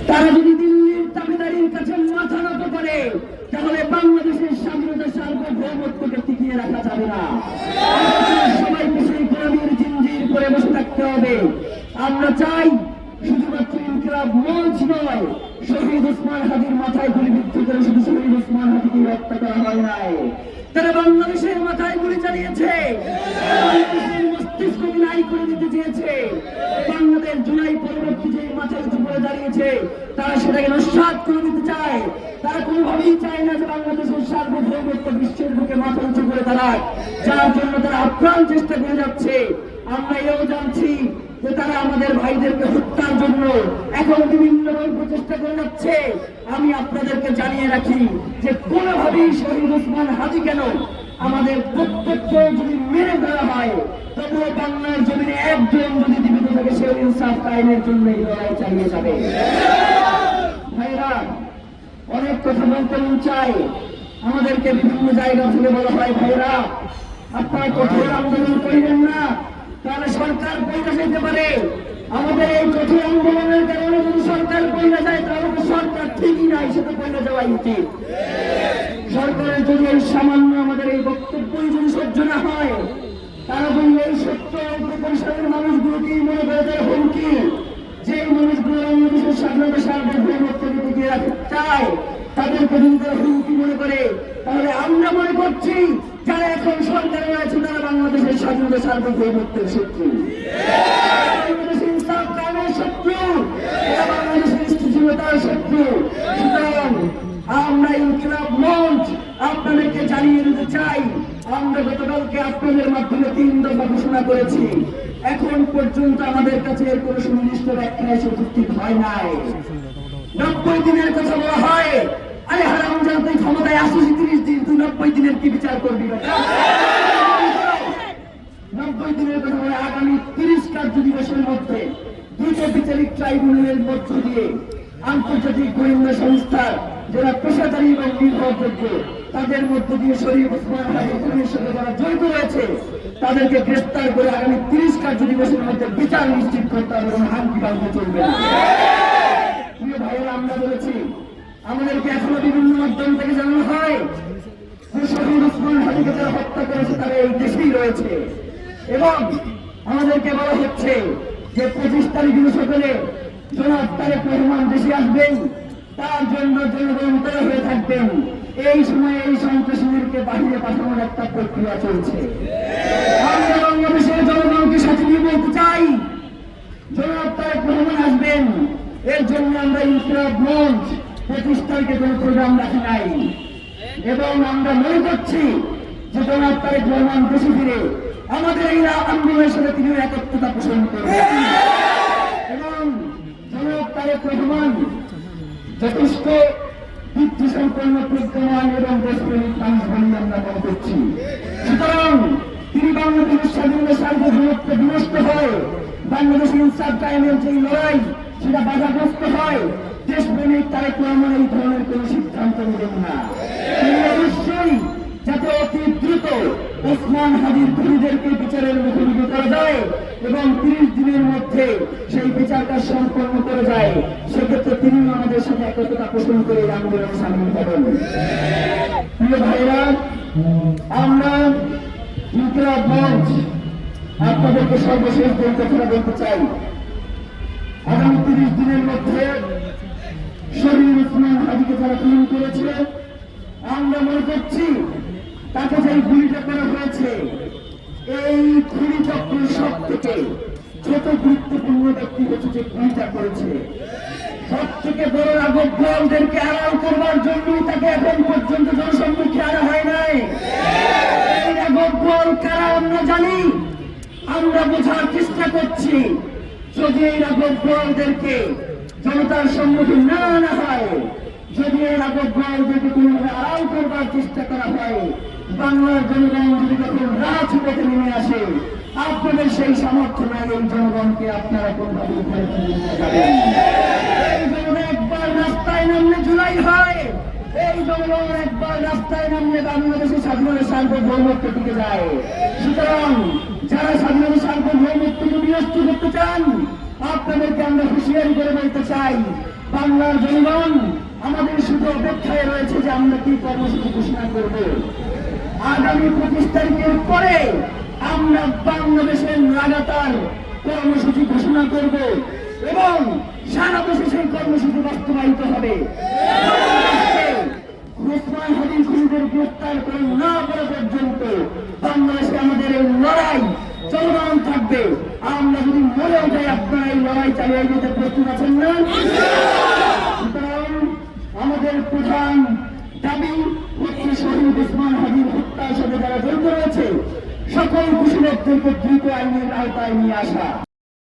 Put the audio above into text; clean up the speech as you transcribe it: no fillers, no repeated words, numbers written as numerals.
তারা যদি দিল্লির দাবিদারির কাছে মাথা নত করে তাহলে বাংলাদেশের স্বাধীনতা সার্বভৌমত্বকে টিকিয়ে রাখা যাবে না। সবাইকে সেই গোলামীর জিঞ্জির করে বসে থাকতে হবে। আমরা চাই শুধুমাত্র ইনকিলাব মঞ্চ নয়, শহীদ ওসমান হাদির মাথায় গুলিবিদ্ধ করে শুধু শহীদ ওসমান হাদিকে হত্যা করা হয় নাই, তারা বাংলাদেশের মাথায় গুলি চালিয়েছে, বাংলাদেশের মস্তিষ্ককে নাই করে দিতে চেয়েছে। বাংলাদেশ জুলাই পরবর্তী যে মাথা উঁচু করে দাঁড়িয়েছে তারা সেটাকে নস্যাৎ করে দিতে চায়। তারা কোনোভাবেই চায় না যে বাংলাদেশের সার্বভৌমত্ব বিশ্বের বুকে মাথা উঁচু করে দাঁড়ায়, যার জন্য তারা আপ্রাণ চেষ্টা করে যাচ্ছে। আমরা এও জানছি যে তারা আমাদের ভাইদেরকে হত্যার জন্য এখন বিভিন্ন প্রচেষ্টা করে যাচ্ছে। আমি আপনাদেরকে জানিয়ে রাখি যে কোনোভাবেই শহীদ ওসমান হাদি কেন আমাদের প্রত্যেককে যদি মেরে ধরা হয় তবুও বাংলার জমিনে একজন যদি জীবিত থাকে সে ইনসাফ কায়েমের জন্য এই লড়াই চালিয়ে যাবে। ভাইরা, অনেক কথা বলতে মন চাই, আমাদেরকে বিভিন্ন জায়গা থেকে বলা হয় ভাইরা আপনারা কঠোর আন্দোলন করিবেন না, তাহলে সরকার পয়সা যেতে পারে। আমাদের এই কঠোর আন্দোলনের কারণে যদি সরকার পয়সা যায় তাহলে তো সরকার ঠিকই নাই, সেটা পয়সা যাওয়া উচিত। সরকারের যদি এই সামান্য আমাদের এই বক্তব্যই যদি সহ্য না হয়, তারা যদি এই সত্য পরিসরের মানুষগুলোকে মনে করে তারা হুমকি, যে মানুষগুলো বাংলাদেশের স্বাধীনতা সার্বভৌমত্বকে টিকিয়ে রাখতে চায় তাদেরকে যদি তারা হুমকি মনে করে, তাহলে আমরা মনে করছি যারা এখন সরকারে রয়েছে তারা বাংলাদেশের স্বাধীনতা সার্বভৌমত্বের শত্রু, বাংলাদেশের ইনসাফ কায়েমের শত্রু, বাংলাদেশের স্থিতিশীলতার শত্রু। সুতরাং আমরা ইনকিলাব মঞ্চ আপনাদেরকে জানিয়ে দিতে চাই, আমরা গতকালকে আপনাদের মাধ্যমে 3 দফা ঘোষণা করেছি। এখন পর্যন্ত আমাদের কাছে এর কোনো সুনির্দিষ্ট ব্যাখ্যা এসে উপস্থিত হয় নাই। 90 দিনের কথা বলা হয়, আরে হারামজাদা তুই ক্ষমতায় আসিস 30 দিন, তুই 90 দিনের কি বিচার করবি? 90 দিনের কথা বলে আগামী 30 কার্য দিবসের মধ্যে 2টো বিচারিক ট্রাইব্যুনালের মধ্য দিয়ে আন্তর্জাতিক গোয়েন্দা সংস্থার যারা পেশাদারী এবং নির্ভরযোগ্য তাদের মধ্য দিয়ে শরীফ ওসমান হাদির সাথে যারা জড়িত রয়েছে তাদেরকে গ্রেফতার করে আগামী 30 কার্য দিবসের মধ্যে বিচার নিশ্চিত করতে হবে এবং হামকি বাঁধতে চলবে না। প্রিয় ভাইয়েরা, আমরা বলেছি আমাদেরকে এখনো বিভিন্ন মাধ্যম থেকে জানানো হয় যে শহীদ ওসমান হাদিকে যারা হত্যা করেছে তারা এই দেশেই রয়েছে, এবং আমাদেরকে বলা হচ্ছে যে 25 তারিখ সকালে জনাব তারেক রহমান দেশে আসবেন, তার জন্য জনগণ তৈরি হয়ে থাকবেন। এই সময়ে এই সন্ত্রাসীদেরকে বাহিরে পাঠানোর একটা প্রক্রিয়া চলছে। আমরা বাংলাদেশের জনগণকে সাথে নিয়ে বলতে চাই জনাব তারেক রহমান আসবেন, এর জন্য আমরা ইনকিলাব মঞ্চ 25 তারিখে কোনো প্রোগ্রাম রাখি নাই, এবং আমরা মনে করছি যে জনাব তারেক রহমান দেশে ফিরে আমাদের এই আন্দোলনের সাথে তিনি একত্রতা পোষণ করবেন, এবং জনাব তারেক রহমান যথেষ্ট বুদ্ধি সম্পন্ন প্রজ্ঞান এবং দেশপ্রেমিক মানুষ বলে আমরা মনে করছি। সুতরাং তিনি বাংলাদেশের স্বাধীনতা সার্বভৌমত্ব বিনষ্ট হয়, বাংলাদেশের ইনসাফ কায়েমের যে লড়াই সেটা বাধাগ্রস্ত হয়, দেশপ্রেমিক তারেক রহমান এই ধরনের কোন সিদ্ধান্ত নেবেন না। তিনি অবশ্যই যাতে অতি দ্রুত ওসমান হাদির খুনিদেরকে বিচারের মুখোমুখি করা যায় এবং 30 দিনের মধ্যে সেই বিচারটা সম্পন্ন করে যায়, সেক্ষেত্রে তিনি আমাদের সাথে একতা পোষণ করে এই আন্দোলনে সামিল হবেন। প্রিয় ভাইরা, আমরা ইনকিলাব মঞ্চ আপনাদেরকে সর্বশেষ যে কথাটা বলতে চাই, আগামী 30 দিনের মধ্যে শরীফ ওসমান হাদিকে যারা খুন করেছে আমরা মনে করছি তাকে যে গুলিটা করা হয়েছে এই খুনি চক্রের সব থেকে যত গুরুত্বপূর্ণ ব্যক্তি হচ্ছে যে গুলিটা করেছে, সব থেকে বড় রাঘবদেরকে আড়াল করবার জন্য তাকে এখন পর্যন্ত জনসম্মুখে আনা হয় নাই। এই রাঘবল কারা আমরা জানি, আমরা বোঝার চেষ্টা করছি। যদি এই রাঘবদেরকে জনতার সম্মুখীন না আনা হয়, যদি এই রাঘবদেরকে কোনোভাবে আড়াল করবার চেষ্টা করা হয়, বাংলার জনগণ যদি তখন রাজপথে নেমে আসে, আপনাদের সেই সামর্থ্য নাই এই জনগণকে আপনারা কোনভাবে উপরে তুলে নিয়ে যাবেন। এই জনগণ একবার রাস্তায় নামলে জুলাই হয়, এই জনগণ একবার রাস্তায় নামলে বাংলাদেশের স্বাধীনতা সার্বভৌমত্ব টিকে যায়। সুতরাং যারা স্বাধীনতা সার্বভৌমত্বকে বিনষ্ট করতে চান, আপনাদেরকে আমরা হুঁশিয়ারি করে বলতে চাই, বাংলার জনগণ আমাদের শুধু অপেক্ষায় রয়েছে যে আমরা কি কর্মসূচি ঘোষণা করব। আগামী 25 তারিখের পরে আমরা বাংলাদেশের লাগাতার কর্মসূচি ঘোষণা করব এবং সারা দেশে সেই কর্মসূচি বাস্তবায়িত হবে। ওসমান হাদির খুনিদের গ্রেফতার করে না করা পর্যন্ত বাংলাদেশে আমাদের এই লড়াই চলমান থাকবে। আমরা যদি মরেও যাই আপনারা এই লড়াই চালিয়ে যেতে প্রস্তুত আছেন না? সুতরাং আমাদের প্রধান দাবি হচ্ছে শহীদ ওসমান হাদির হত্যার সাথে যারা জড়িত রয়েছে সকল কুশলীদেরকে দ্রুত আইনের আওতায় নিয়ে আসা।